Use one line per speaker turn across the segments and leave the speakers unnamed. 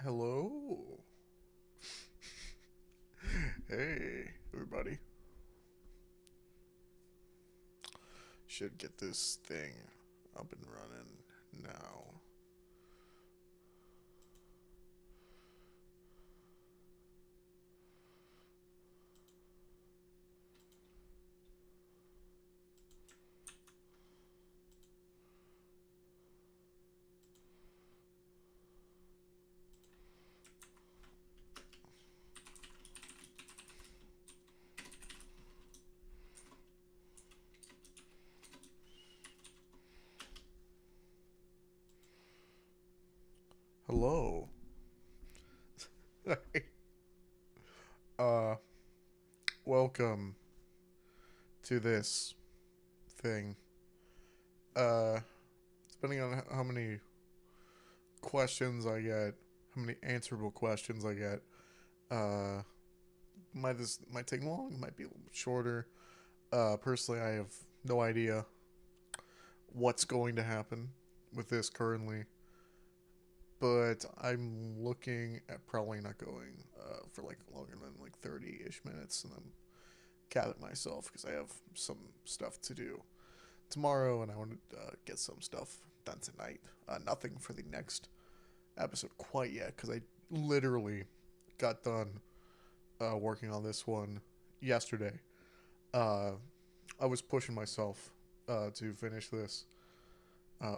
Hello. Hey, everybody. Should get this thing up and running now. Hello. uh, welcome to this thing. Uh, Depending on how many questions I get, how many answerable questions I get, uh, might take long, might be a little bit shorter. Personally, I have no idea what's going to happen with this currently, but I'm looking at probably not going for like longer than like 30-ish minutes, and then gather myself because I have some stuff to do tomorrow, and I want to get some stuff done tonight. Nothing for the next episode quite yet because I literally got done working on this one yesterday. Uh, I was pushing myself to finish this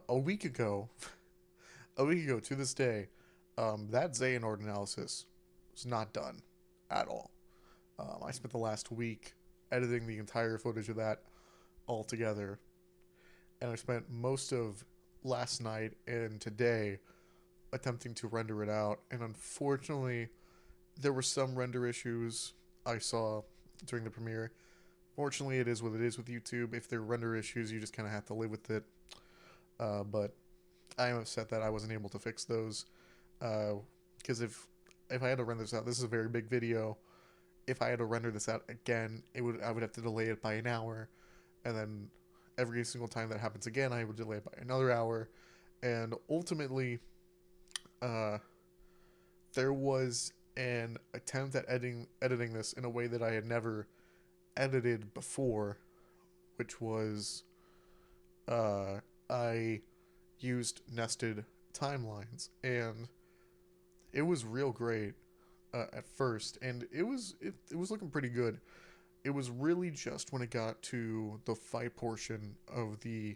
a week ago. A week ago to this day, that Xehanort analysis was not done at all. I spent the last week editing the entire footage of that all together, and I spent most of last night and today attempting to render it out. And unfortunately, there were some render issues I saw during the premiere. Fortunately, it is what it is with YouTube. If there are render issues, you just kind of have to live with it. But I am upset that I wasn't able to fix those. Because if I had to render this out, this is a very big video. If I had to render this out again, I would have to delay it by an hour, and then every single time that happens again, I would delay it by another hour, and ultimately, uh, there was an attempt at editing this in a way that I had never edited before, which was I used nested timelines, and it was real great at first, and it was looking pretty good. It was really just when it got to the fight portion of the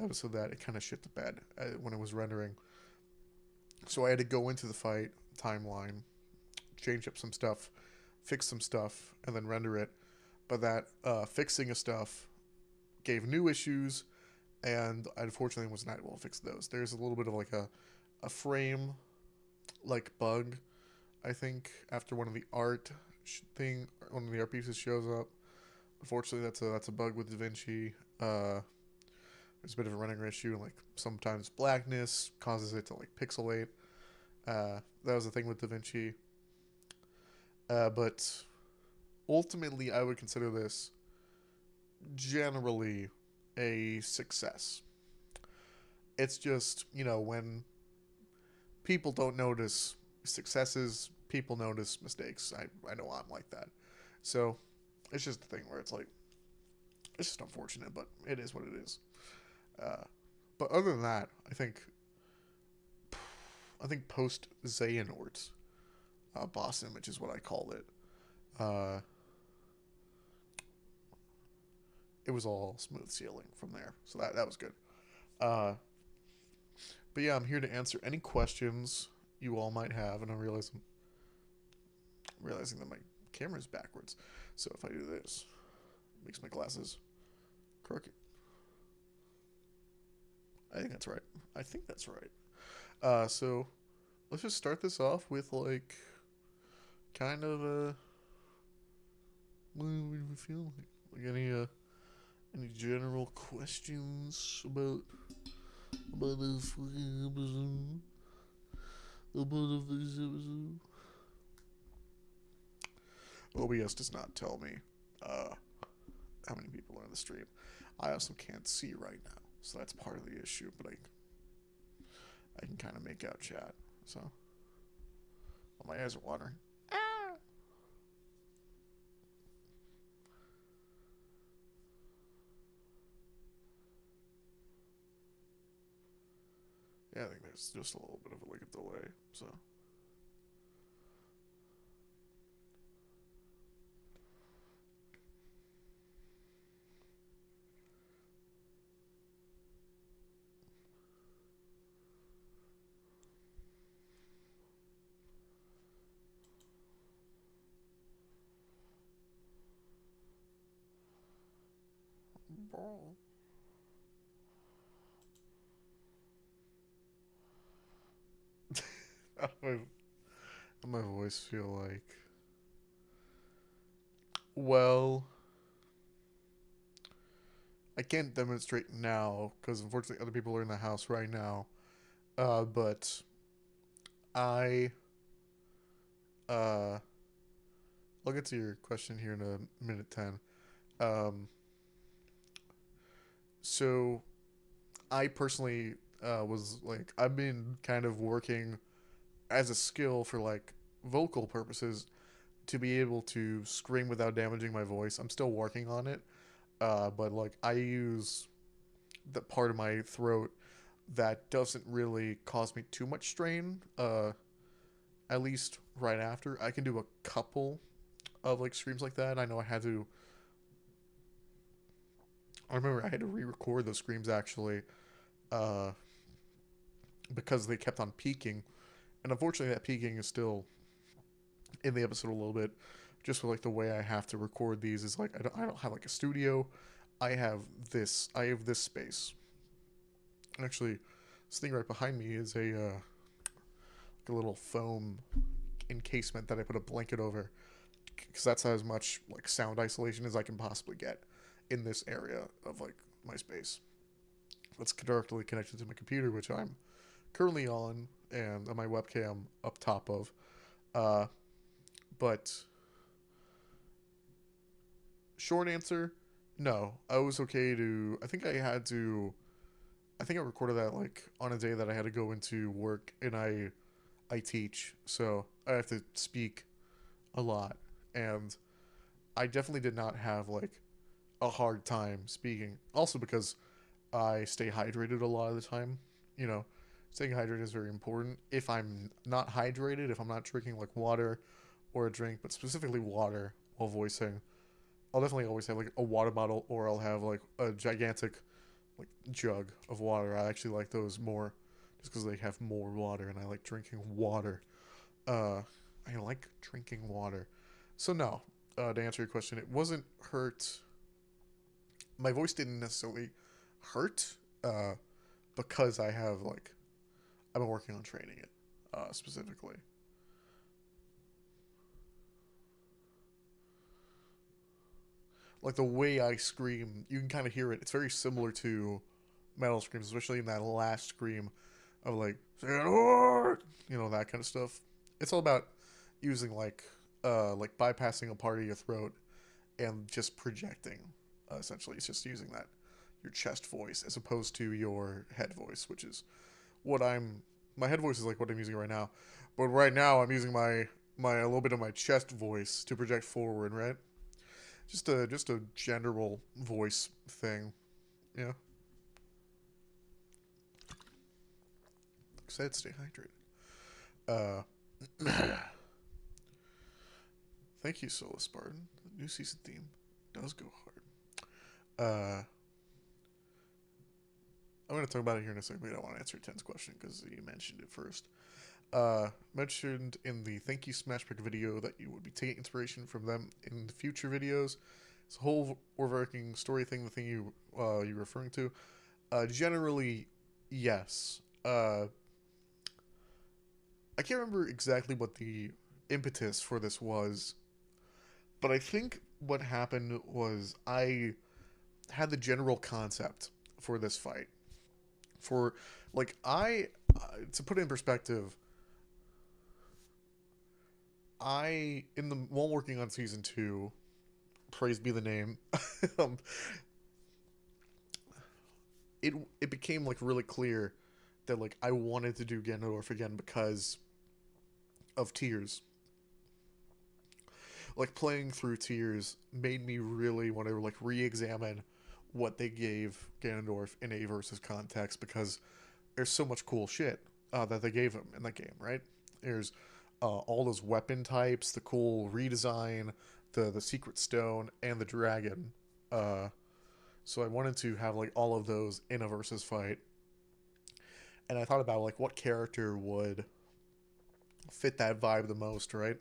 episode that it kind of shit the bed when it was rendering. So I had to go into the fight timeline, change up some stuff, fix some stuff, and then render it. But that fixing of stuff gave new issues, and I unfortunately was not able to fix those. There's a little bit of like a frame like bug, I think, after one of the one of the art pieces shows up. Unfortunately, that's a bug with DaVinci. There's a bit of a running issue, and like sometimes blackness causes it to like pixelate. That was the thing with DaVinci. But ultimately, I would consider this generally a success. It's just, when people don't notice successes, people notice mistakes. I know I'm like that. So it's just the thing where it's like, it's just unfortunate, but it is what it is. Uh, but other than that, I think post Xehanort, boss image is what I called it. Uh, it was all smooth sailing from there, so that was good. Uh, but yeah, I'm here to answer any questions you all might have, and realizing that my camera's backwards. So if I do this, it makes my glasses crooked. I think that's right. I think that's right. So let's just start this off with like kind of what do we feel like? Like any general questions about this episode? OBS does not tell me uh how many people are in the stream. I also can't see right now, so that's part of the issue. But I can kind of make out chat. So Oh, my eyes are watering. Yeah, I think there's just a little bit of like a delay. So. Ball. How my voice feel like? Well, I can't demonstrate now because unfortunately other people are in the house right now. But I uh, I'll get to your question here in a minute 10. Um, so I personally was like I've been kind of working as a skill for like vocal purposes to be able to scream without damaging my voice. I'm still working on it, but like I use the part of my throat that doesn't really cause me too much strain. At least right after, I can do a couple of like screams like that. I know I had to. I remember I had to re-record those screams actually, uh, because they kept on peaking, and unfortunately that peaking is still in the episode a little bit. Just with like the way I have to record these is like I don't have like a studio. I have this space. Actually, this thing right behind me is like a little foam encasement that I put a blanket over because that's as much like sound isolation as I can possibly get in this area of like my space. It's directly connected to my computer, which I'm currently on, and my webcam up top of. Uh, but short answer, no. I was okay to. I think I had to. I think I recorded that like on a day that I had to go into work, and I teach, so I have to speak a lot, and I definitely did not have like a hard time speaking. Also because I stay hydrated a lot of the time. You know, staying hydrated is very important. If I'm not hydrated, if I'm not drinking like water or a drink, but specifically water while voicing, I'll definitely always have like a water bottle or I'll have like a gigantic like jug of water. I actually like those more just because they have more water and I like drinking water. Uh, I like drinking water. So no, to answer your question, it wasn't hurt. My voice didn't necessarily hurt uh, because I have like I've been working on training it specifically. Like the way I scream, you can kind of hear it. It's very similar to metal screams, especially in that last scream of like Xehanort, that kind of stuff. It's all about using like bypassing a part of your throat and just projecting. Essentially, it's just using that your chest voice as opposed to your head voice, which is what I'm. My head voice is like what I'm using right now, but right now I'm using my a little bit of my chest voice to project forward, right? Just a general voice thing, yeah. Said stay hydrated. Thank you, Sola Spartan. The new season theme does go hard. I'm going to talk about it here in a second, but I don't want to answer Ten's question because you mentioned it first. Mentioned in the Thank You Smash Pick video that you would be taking inspiration from them in the future videos. It's a whole overarching story thing, the thing you're referring to. Generally, yes. I can't remember exactly what the impetus for this was, but I think what happened was I had the general concept for this fight. For like to put it in perspective, I in the while working on season 2, praise be the name, um, it became like really clear that like I wanted to do Ganondorf again because of Tears. Like playing through Tears made me really want to like re-examine what they gave Ganondorf in a versus context, because there's so much cool shit that they gave him in that game, right? There's all those weapon types, the cool redesign, the secret stone, and the dragon. Uh, so I wanted to have like all of those in a versus fight, and I thought about like what character would fit that vibe the most, right?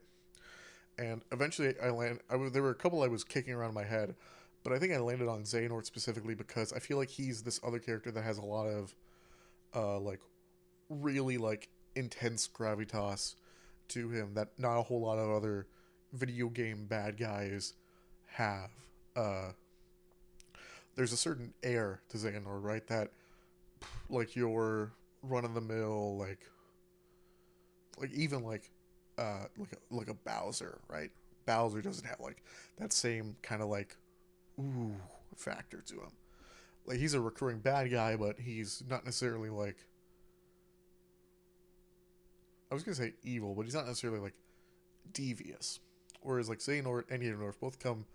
And eventually there were a couple I was kicking around in my head, but I think I landed on Xehanort specifically because I feel like he's this other character that has a lot of like really like intense gravitas to him that not a whole lot of other video game bad guys have. Uh, there's a certain air to Xehanort, right? That like your run of the mill, like even like a Bowser, right? Bowser doesn't have like that same kind of like ooh factor to him. Like he's a recurring bad guy, but he's not necessarily like, I was gonna say evil, but he's not necessarily like devious. Whereas like Xehanort and Ganondorf both come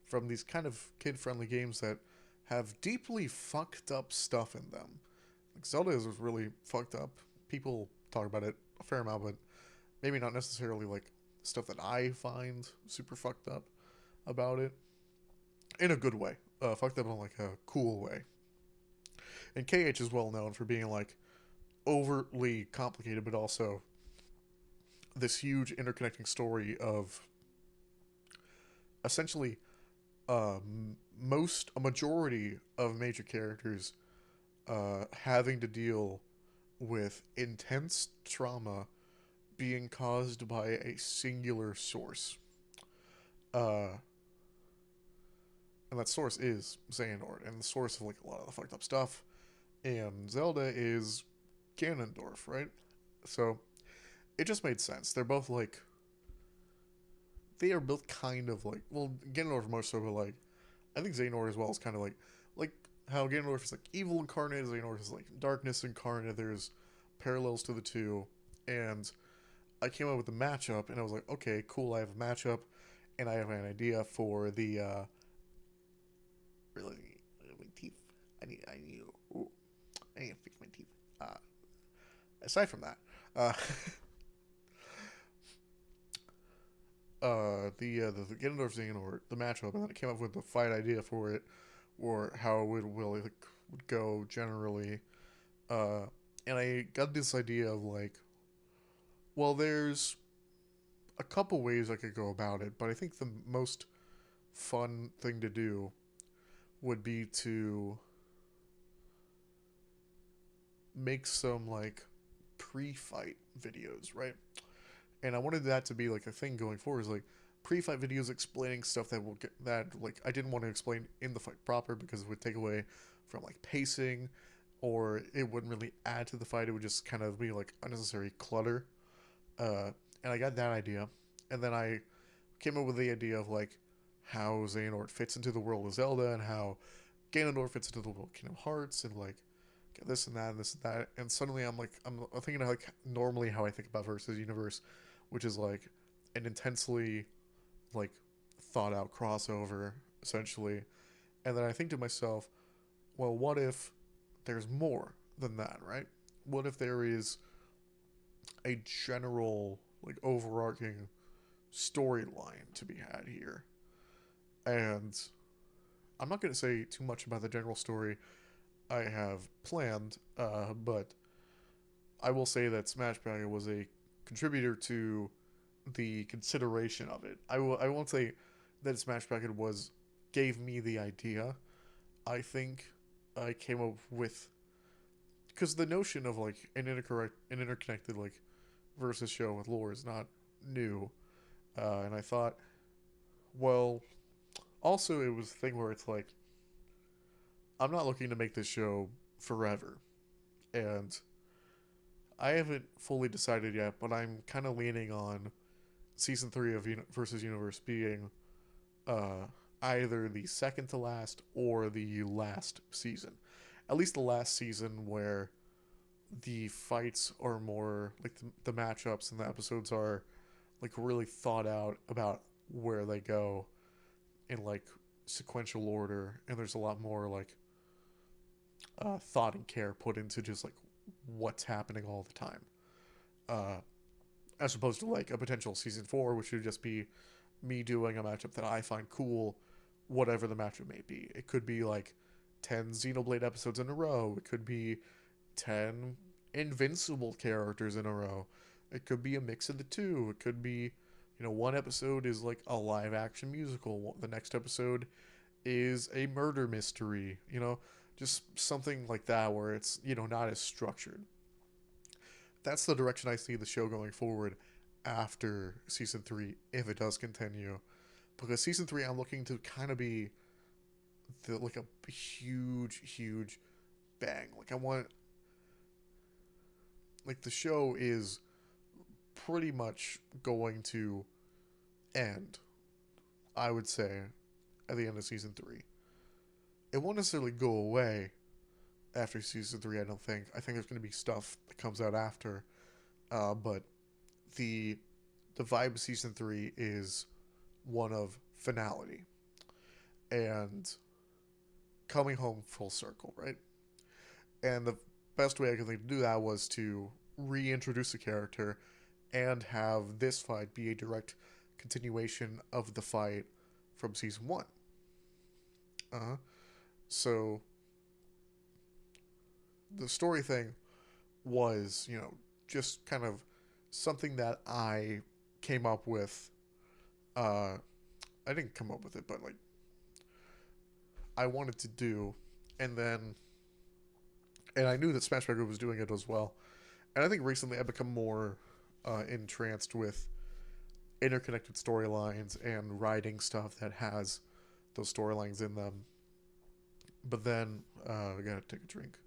from these kind of kid-friendly games that have deeply fucked up stuff in them. Like Zelda is really fucked up. People talk about it a fair amount, but maybe not necessarily like stuff that I find super fucked up about it in a good way. Fucked up in like a cool way. And KH is well known for being like overtly complicated, but also this huge interconnecting story of essentially a majority of major characters having to deal with intense trauma being caused by a singular source. Uh, and that source is Xehanort, and the source of like a lot of the fucked up stuff. And Zelda is Ganondorf, right? So it just made sense. They're both like, they are both kind of like, well, Ganondorf more so, but like I think Xehanort as well is kind of like how Ganondorf is like evil incarnate, Xehanort is like darkness incarnate. There's parallels to the two, and I came up with the matchup, and I was like, okay, cool. I have a matchup, and I have an idea for the really my teeth. I need ooh, I need to fix my teeth. Aside from that, uh, the Ganondorf Xehanort the matchup, and then I came up with the fight idea for it, or how it would go generally. Uh, and I got this idea of like, well, there's a couple ways I could go about it, but I think the most fun thing to do would be to make some like pre-fight videos, right? And I wanted that to be like a thing going forward, is like pre-fight videos explaining stuff that will get that like I didn't want to explain in the fight proper because it would take away from like pacing, or it wouldn't really add to the fight. It would just kind of be like unnecessary clutter. Uh, and I got that idea, and then I came up with the idea of like how Xehanort fits into the world of Zelda, and how Ganondorf fits into the world of Kingdom Hearts, and like this and that and this and that. And suddenly I'm thinking of like normally how I think about versus universe, which is like an intensely like thought out crossover essentially. And then I think to myself, well, what if there's more than that, right? What if there is a general like overarching storyline to be had here? And I'm not going to say too much about the general story I have planned, but I will say that Smash Bros. Was a contributor to the consideration of it. I won't say that Smash Bros. Was gave me the idea. I think I came up with, because the notion of like an interconnected like versus show with lore is not new, and I thought, well, also it was a thing where it's like I'm not looking to make this show forever, and I haven't fully decided yet, but I'm kind of leaning on season 3 of versus Universe being uh, either the second to last or the last season. At least the last season where the fights are more like the matchups and the episodes are like really thought out about where they go in like sequential order, and there's a lot more like thought and care put into just like what's happening all the time, uh, as opposed to like a potential season 4, which would just be me doing a matchup that I find cool, whatever the matchup may be. It could be like 10 Xenoblade episodes in a row. It could be 10 Invincible characters in a row. It could be a mix of the two. It could be, one episode is like a live action musical. The next episode is a murder mystery. Just something like that where it's, not as structured. That's the direction I see the show going forward after season 3, if it does continue. Because season 3, I'm looking to kind of be like a huge, huge bang. Like, I want. Like, the show is pretty much going to end, I would say, at the end of season 3. It won't necessarily go away after season 3, I don't think. I think there's going to be stuff that comes out after. But the vibe of season 3 is one of finality and coming home full circle, right? And the best way I could think to do that was to reintroduce a character and have this fight be a direct continuation of the fight from season 1. So the story thing was, just kind of something that I came up with. I didn't come up with it, but like I wanted to do, and I knew that Smash Bros was doing it as well. And I think recently I've become more entranced with interconnected storylines and writing stuff that has those storylines in them. But then I gotta take a drink.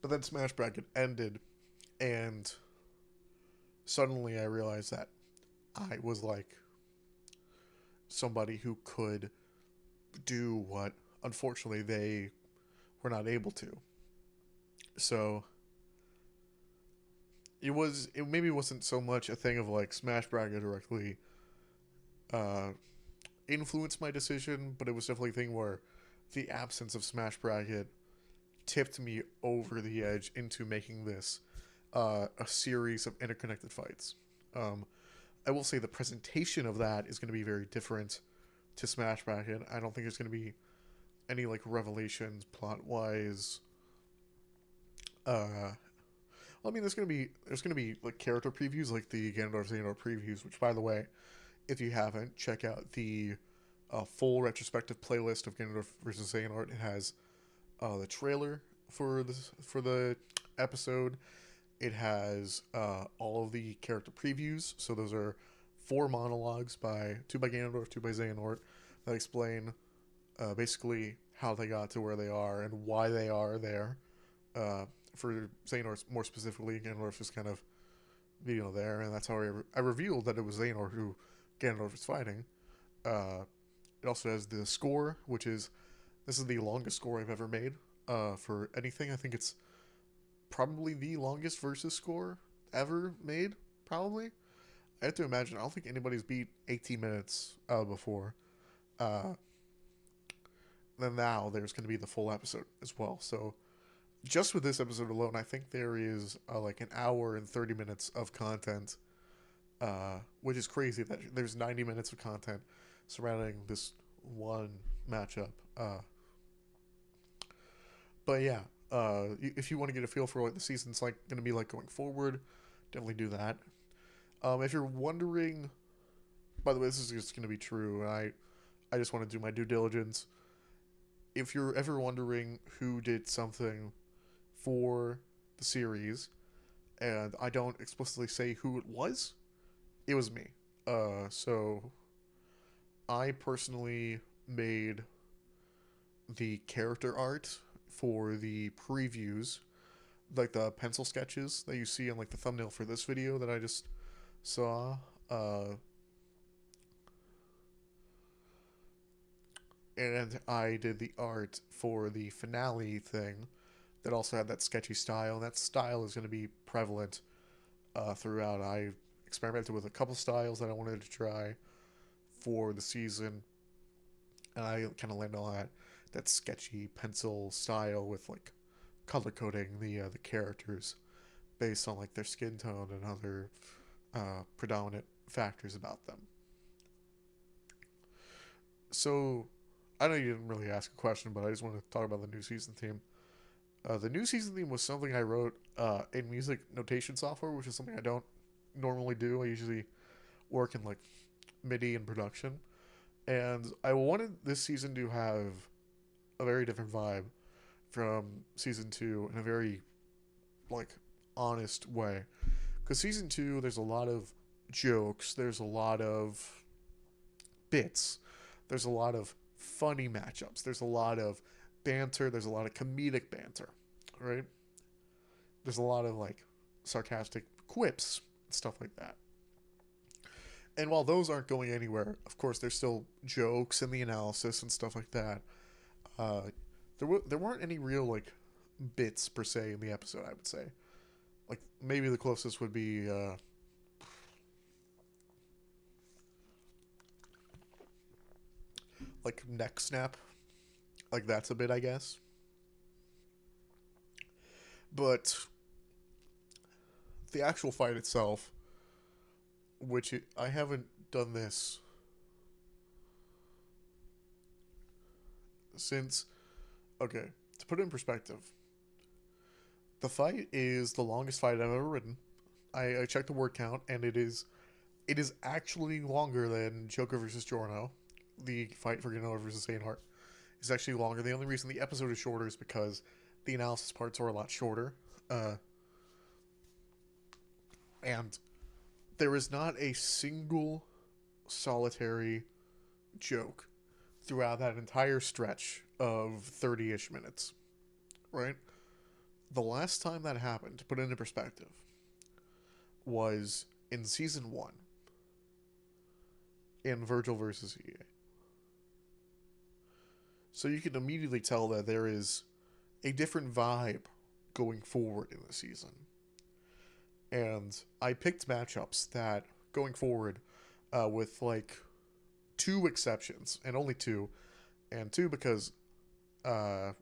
But then Smash Bracket ended, and suddenly I realized that I was like somebody who could do what unfortunately they were not able to. So it maybe wasn't so much a thing of like Smash Bracket directly uh, influenced my decision, but it was definitely a thing where the absence of Smash Bracket tipped me over the edge into making this a series of interconnected fights. I will say the presentation of that is going to be very different to Smash Bracket. I don't think there's going to be any like revelations plot wise. Well, I mean, there's gonna be like character previews, like the Ganondorf Xehanort previews. Which, by the way, if you haven't, check out the full retrospective playlist of Ganondorf versus Xehanort. It has the trailer for the episode. It has all of the character previews. So those are 4 monologues two by Ganondorf, 2 by Xehanort, that explain basically how they got to where they are and why they are there. For Xehanort more specifically, Ganondorf is kind of there, and that's how I revealed that it was Xehanort who Ganondorf is fighting. It also has the score, this is the longest score I've ever made for anything. I think it's probably the longest versus score ever made. Probably, I have to imagine. I don't think anybody's beat 18 minutes before. Then now there's going to be the full episode as well. So just with this episode alone, I think there is like an hour and 30 minutes of content, which is crazy that there's 90 minutes of content surrounding this one matchup. But yeah, if you want to get a feel for what the season's like going to be like going forward, definitely do that. If you're wondering, by the way, this is just going to be true, and I just want to do my due diligence. If you're ever wondering who did something for the series, and I don't explicitly say who it was me. So I personally made the character art for the previews, like the pencil sketches that you see on like the thumbnail for this video that I just saw. and I did the art for the finale thing that also had that sketchy style. That style is going to be prevalent throughout. I experimented with a couple styles that I wanted to try for the season, and I kind of landed on that sketchy pencil style with like color coding the characters based on like their skin tone and other predominant factors about them. So I know you didn't really ask a question, but I just want to talk about the new season theme. The new season theme was something I wrote in music notation software, which is something I don't normally do. I usually work in like MIDI and production, and I wanted this season to have a very different vibe from season two in a very like honest way. Because season two, there's a lot of jokes, there's a lot of bits, there's a lot of funny matchups, there's a lot of banter, there's a lot of comedic banter, right? There's a lot of like sarcastic quips and stuff like that. And while those aren't going anywhere, of course, there's still jokes in the analysis and stuff like that. Uh, there weren't any real like bits per se in the episode. I would say, like maybe the closest would be like neck snap. Like that's a bit, I guess. But the actual fight itself, I haven't done this since. Okay, to put it in perspective, the fight is the longest fight I've ever written. I checked the word count, and it is actually longer than Joker versus Jorno. The fight for Ganondorf versus Xehanort is actually longer. The only reason the episode is shorter is because the analysis parts are a lot shorter. And there is not a single solitary joke throughout that entire stretch of 30 ish minutes, right? The last time that happened, to put it into perspective, was in season one in Virgil versus EA. So you can immediately tell that there is a different vibe going forward in the season. And I picked matchups that, going forward, with like two exceptions, and only two, and two because uh,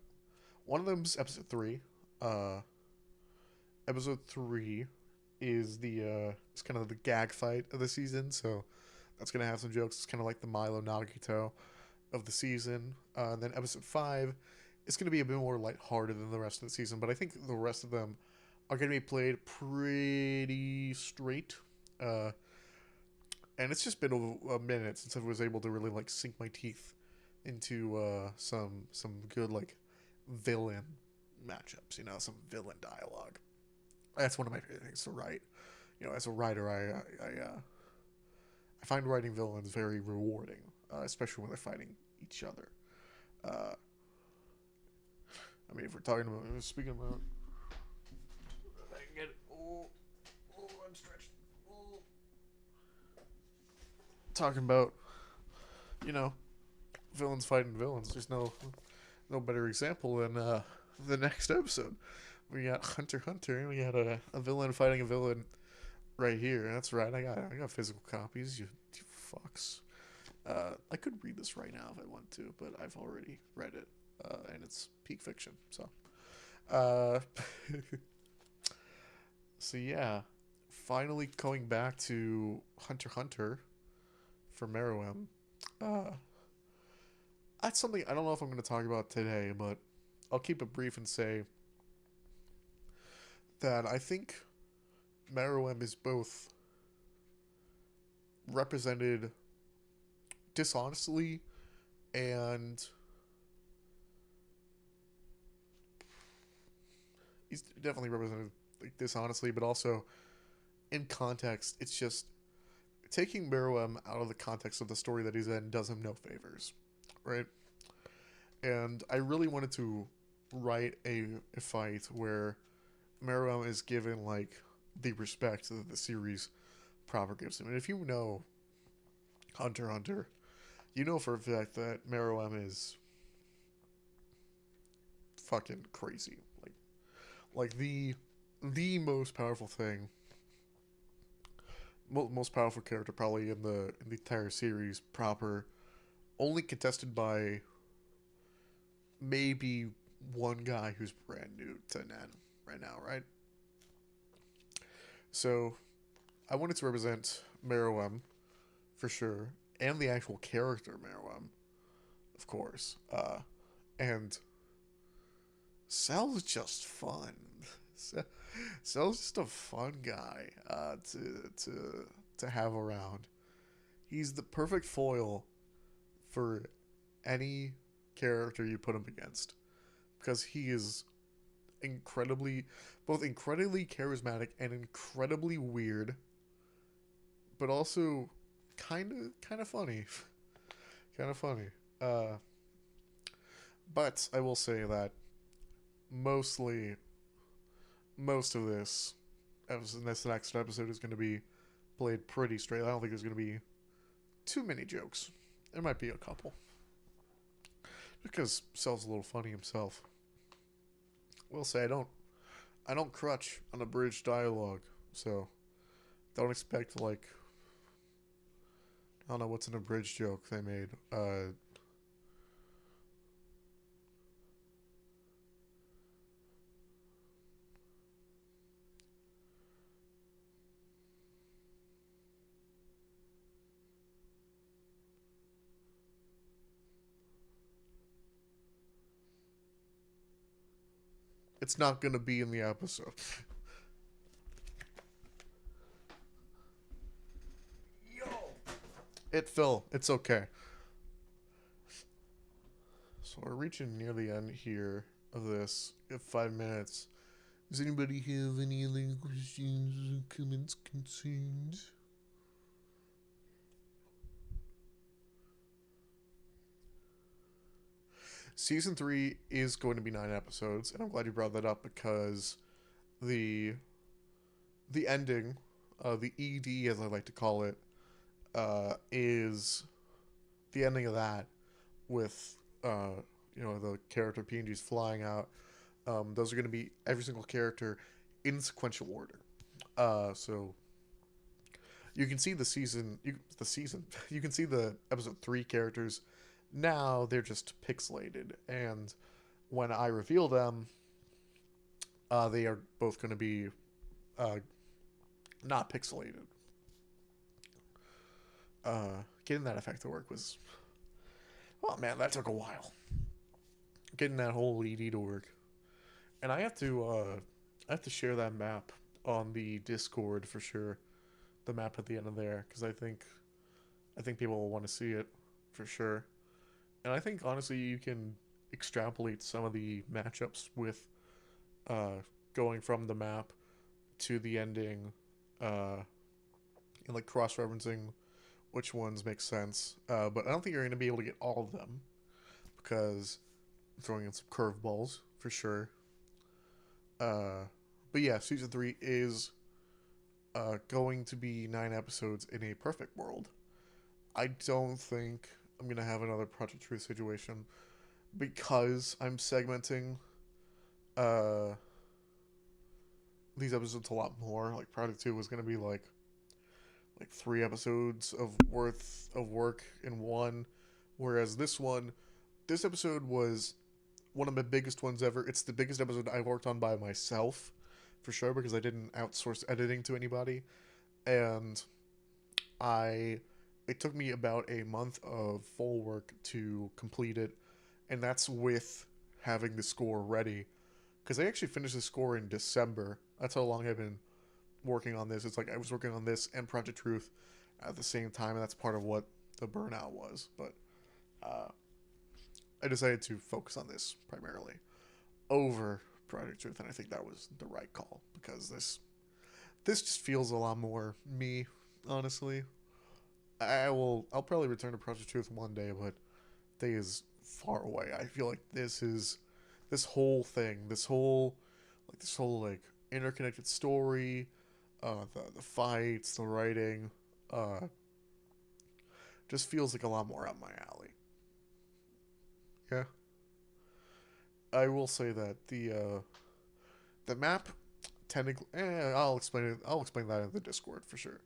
one of them's episode three. Episode three is it's kind of the gag fight of the season, so that's gonna have some jokes. It's kind of like the Milo Nagito of the season. And then episode five is gonna be a bit more lighthearted than the rest of the season, but I think the rest of them are gonna be played pretty straight. And it's just been a minute since I was able to really like sink my teeth into some good like villain matchups. You know, some villain dialogue. That's one of my favorite things to write. You know, as a writer, I find writing villains very rewarding, especially when they're fighting each other. Uh, I mean, if we're talking about speaking about, I can get I'm stretched. Talking about, you know, villains fighting villains. There's no better example than the next episode. We got Hunter x Hunter. We got a villain fighting a villain right here. That's right. I got physical copies. You fucks. I could read this right now if I want to, but I've already read it, and it's peak fiction. So, uh, so yeah, finally going back to Hunter x Hunter for Meruem. Uh, that's something I don't know if I'm going to talk about today, but I'll keep it brief and say that I think Meruem is both represented dishonestly and he's definitely represented like dishonestly, but also in context, it's just taking Meruem out of the context of the story that he's in does him no favors, right? And I really wanted to write a fight where Meruem is given like the respect that the series proper gives him. And if you know Hunter x Hunter, You know for a fact that Meruem is fucking crazy. Like the most powerful thing, most powerful character probably in the entire series proper, only contested by maybe one guy who's brand new to Nen right now, right? So I wanted to represent Meruem for sure, and the actual character Meruem, of course. And Cell's just fun. Cell's just a fun guy to have around. He's the perfect foil for any character you put him against because he is incredibly both incredibly charismatic and incredibly weird, but also kind of funny. Kind of funny. Uh, but I will say that mostly most of this next episode is going to be played pretty straight. I don't think there's going to be too many jokes. There might be a couple because Cell's a little funny himself. Will say I don't crutch on a bridge dialogue, so don't expect like I don't know what's an abridged joke they made. It's not gonna be in the episode. Yo, it fell. It's okay. So we're reaching near the end here of this. We have 5 minutes. Does anybody have any other questions, comments, concerns? Season 3 is going to be 9 episodes, and I'm glad you brought that up because the the ending, the ED as I like to call it, is the ending of that with the character PNGs flying out. Those are going to be every single character in sequential order. So you can see the season. You can see the episode 3 characters. Now they're just pixelated, and when I reveal them, they are both going to be uh, not pixelated. Getting that effect to work was, oh man, that took a while. Getting that whole ED to work, and I have to share that map on the Discord for sure. The map at the end of there because I think people will want to see it for sure. And I think honestly you can extrapolate some of the matchups with uh, going from the map to the ending, uh, and like cross referencing which ones make sense. But I don't think you're going to be able to get all of them because I'm throwing in some curveballs for sure. Uh, but yeah, season 3 is going to be 9 episodes in a perfect world. I don't think I'm gonna have another Project Truth situation because I'm segmenting uh, these episodes a lot more. Like Project 2 was gonna be like 3 episodes of worth of work in one, whereas this episode was one of my biggest ones ever. It's the biggest episode I've worked on by myself, for sure, because I didn't outsource editing to anybody, and I it took me about a month of full work to complete it, and that's with having the score ready. Because I actually finished the score in December. That's how long I've been working on this. It's like I was working on this and Project Truth at the same time, and that's part of what the burnout was. But uh, I decided to focus on this primarily over Project Truth, and I think that was the right call because this just feels a lot more me, honestly. I'll probably return to Project Truth one day, but day is far away. I feel like this whole thing, this whole like interconnected story, the fights, the writing, uh, Just feels like a lot more up my alley. Yeah. I will say that the map technically, I'll explain it. I'll explain that in the Discord for sure.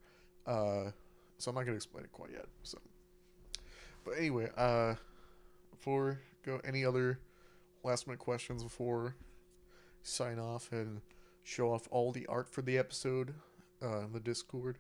Uh, so I'm not gonna explain it quite yet. So, but anyway, before go, any other last minute questions before sign off and show off all the art for the episode in the Discord?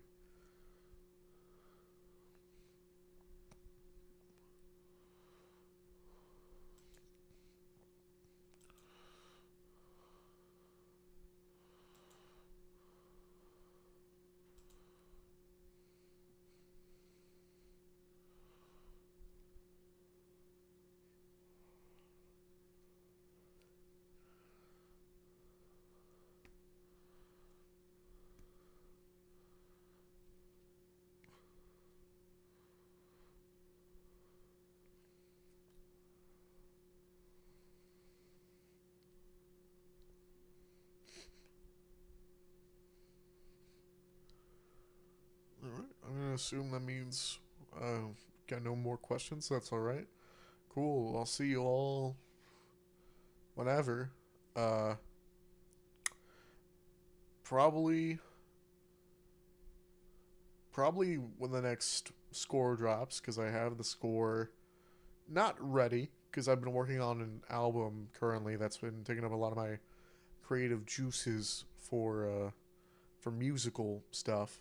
All right, I'm gonna assume that means got no more questions. That's all right. Cool. I'll see you all whenever. Uh, probably probably when the next score drops because I have the score not ready because I've been working on an album currently that's been taking up a lot of my creative juices for musical stuff.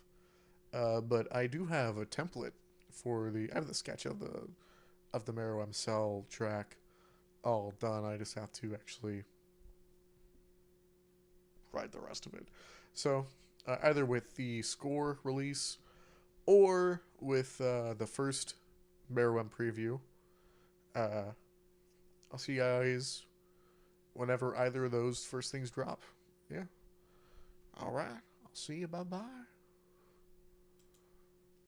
But I do have a template for the. I have the sketch of the Mero MCL track all done. I just have to actually write the rest of it. So either with the score release or with the first Mero M preview, uh, I'll see you guys whenever either of those first things drop. Yeah. All right. I'll see you. Bye bye.